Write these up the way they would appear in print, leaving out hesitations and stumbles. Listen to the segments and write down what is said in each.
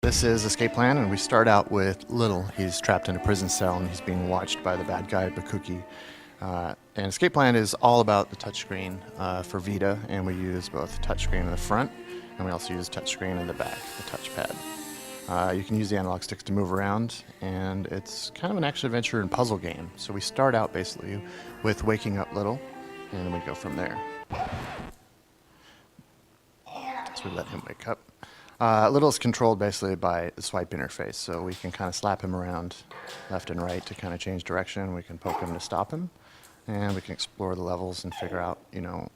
This is Escape Plan, and we start out with Little. He's trapped in a prison cell, and he's being watched by the bad guy, Bakuki. And Escape Plan is all about the touchscreen for Vita, and we use both touchscreen in the front, and we also use touchscreen in the back, the touchpad. You can use the analog sticks to move around, and it's kind of an action-adventure and puzzle game. So we start out basically with waking up Little, and then we go from there. So we let him wake up. Little is controlled basically by the swipe interface, so we can kind of slap him around left and right to kind of change direction. We can poke him to stop him, and we can explore the levels and figure out,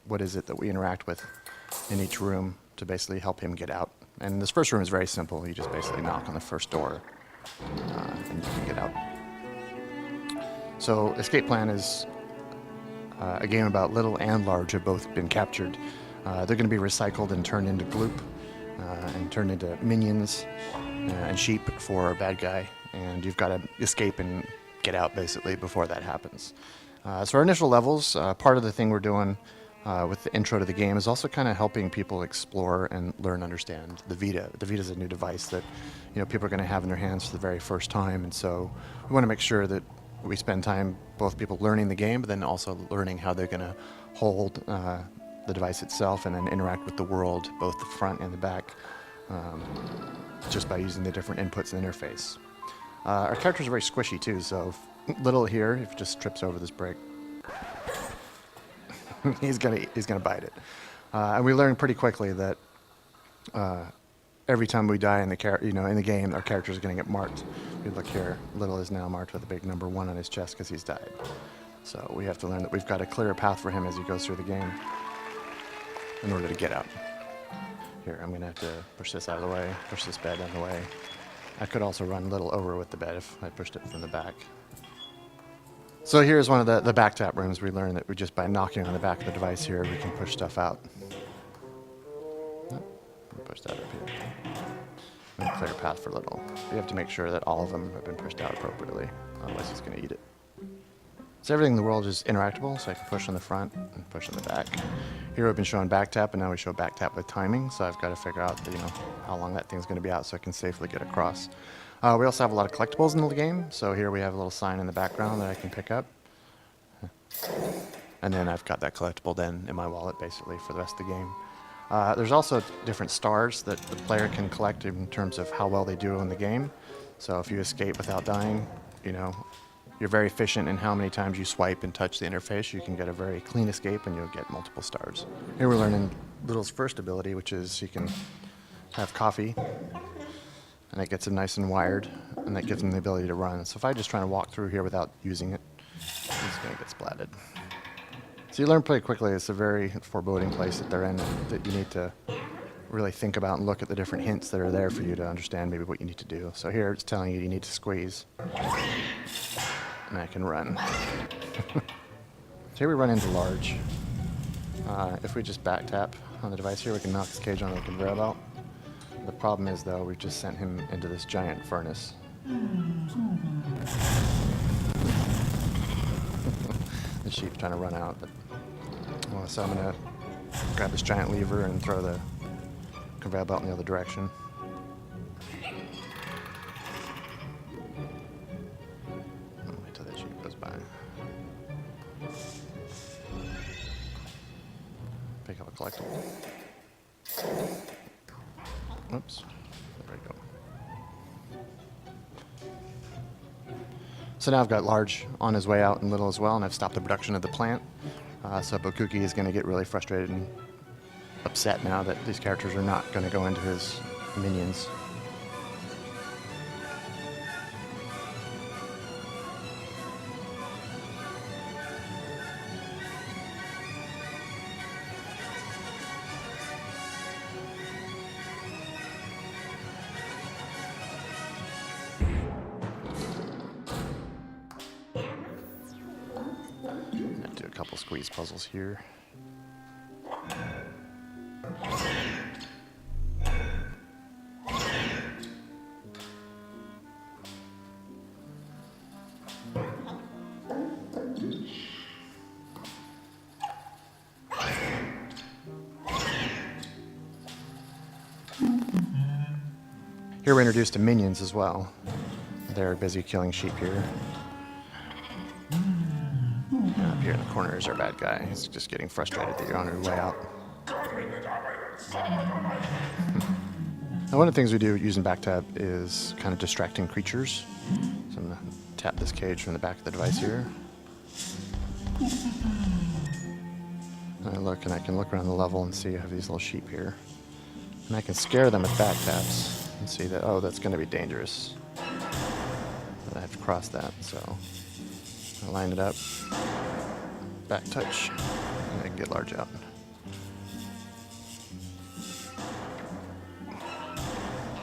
what is it that we interact with in each room to basically help him get out. And this first room is very simple. You just basically knock on the first door, and you can get out. So Escape Plan is a game about Little and Large have both been captured. They're going to be recycled and turned into gloop. And turned into minions and sheep for a bad guy, and you've got to escape and get out basically before that happens. So our initial levels, part of the thing we're doing with the intro to the game is also kind of helping people explore and learn, understand the Vita. The Vita is a new device that people are going to have in their hands for the very first time, and so we want to make sure that we spend time both people learning the game, but then also learning how they're going to hold the device itself and then interact with the world, both the front and the back, just by using the different inputs and interface. Our characters are very squishy too, so Little here, if he just trips over this brick, he's gonna bite it. And we learn pretty quickly that every time we die in the game, our characters are gonna get marked. If you look here, Little is now marked with a big number 1 on his chest because he's died. So we have to learn that we've got a clear path for him as he goes through the game in order to get out. Here, I'm going to have to push this out of the way, push this bed out of the way. I could also run Little over with the bed if I pushed it from the back. So here's one of the back tap rooms. We learned that just by knocking on the back of the device here, we can push stuff out. Push that up here. And a clear path for Little. You have to make sure that all of them have been pushed out appropriately, otherwise he's going to eat it. So everything in the world is interactable, so I can push on the front and push on the back. Here we've been showing back tap, and now we show back tap with timing, so I've got to figure out how long that thing's going to be out so I can safely get across. We also have a lot of collectibles in the game, so here we have a little sign in the background that I can pick up. And then I've got that collectible then in my wallet basically for the rest of the game. There's also different stars that the player can collect in terms of how well they do in the game. So if you escape without dying, you're very efficient in how many times you swipe and touch the interface. You can get a very clean escape and you'll get multiple stars. Here we're learning Little's first ability, which is he can have coffee, and that gets him nice and wired, and that gives him the ability to run. So if I just try to walk through here without using it, he's going to get splatted. So you learn pretty quickly it's a very foreboding place that they're in, that you need to really think about and look at the different hints that are there for you to understand maybe what you need to do. So here it's telling you need to squeeze. And I can run. So here we run into Large. If we just back tap on the device here, we can knock his cage on the conveyor belt. The problem is, though, we've just sent him into this giant furnace. The sheep's trying to run out, but so I'm gonna grab this giant lever and throw the conveyor belt in the other direction. Pick up a collectible. Oops. There we go. So now I've got Large on his way out and Little as well, and I've stopped the production of the plant. So Bakuki is going to get really frustrated and upset now that these characters are not going to go into his minions. Do a couple squeeze puzzles here. Here we're introduced to minions as well. They're busy killing sheep here. And up here in the corner is our bad guy. He's just getting frustrated that you're on your way out. Now, one of the things we do using back tab is kind of distracting creatures. So I'm going to tap this cage from the back of the device here. And I can look around the level and see I have these little sheep here. And I can scare them with back taps and see that, oh, that's going to be dangerous. And I have to cross that, so I line it up, back touch, and I can get large out.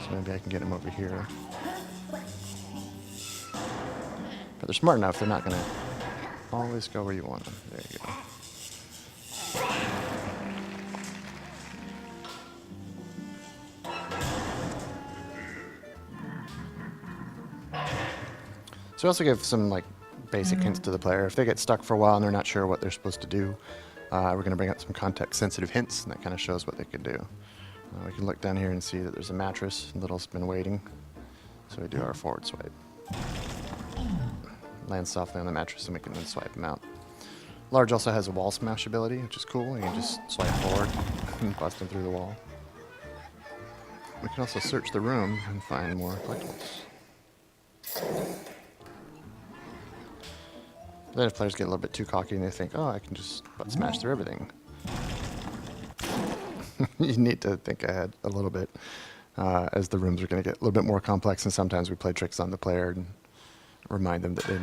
So maybe I can get them over here. But they're smart enough, they're not going to always go where you want them. There you go. So we also give some basic hints to the player. If they get stuck for a while and they're not sure what they're supposed to do, we're going to bring up some context-sensitive hints, and that kind of shows what they could do. We can look down here and see that there's a mattress. Little's been waiting, so we do our forward swipe. Land softly on the mattress, and we can then swipe him out. Large also has a wall smash ability, which is cool. You can just swipe forward and bust him through the wall. We can also search the room and find more collectibles. Then if players get a little bit too cocky and they think, oh, I can just butt smash through everything. You need to think ahead a little bit, as the rooms are going to get a little bit more complex, and sometimes we play tricks on the player and remind them that they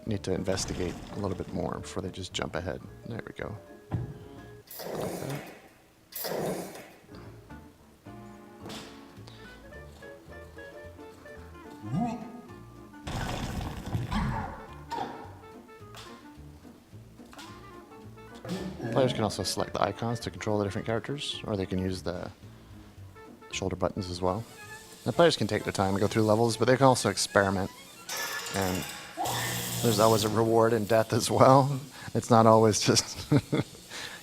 need to investigate a little bit more before they just jump ahead. There we go. Like that. Players can also select the icons to control the different characters, or they can use the shoulder buttons as well. The players can take their time and go through levels, but they can also experiment. And there's always a reward in death as well. It's not always just,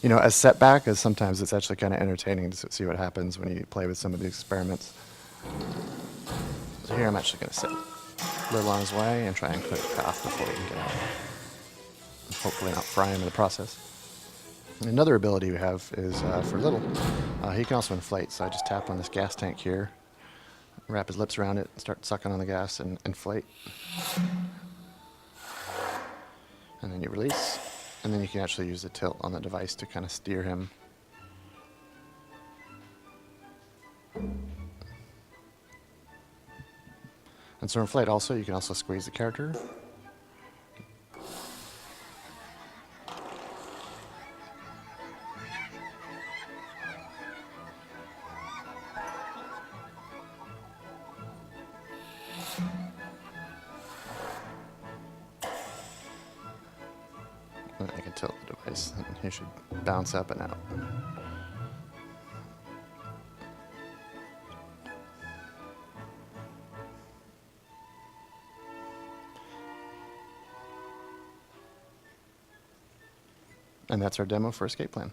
a setback, as sometimes it's actually kind of entertaining to see what happens when you play with some of the experiments. So here I'm actually going to sit Little on his way and try and clear the path before we can get out. Hopefully not fry him in the process. Another ability we have is for Little. He can also inflate, so I just tap on this gas tank here, wrap his lips around it, start sucking on the gas, and inflate. And then you release, and then you can actually use the tilt on the device to kind of steer him. And so inflate also, you can also squeeze the character. I can tilt the device, and he should bounce up and out. And that's our demo for Escape Plan.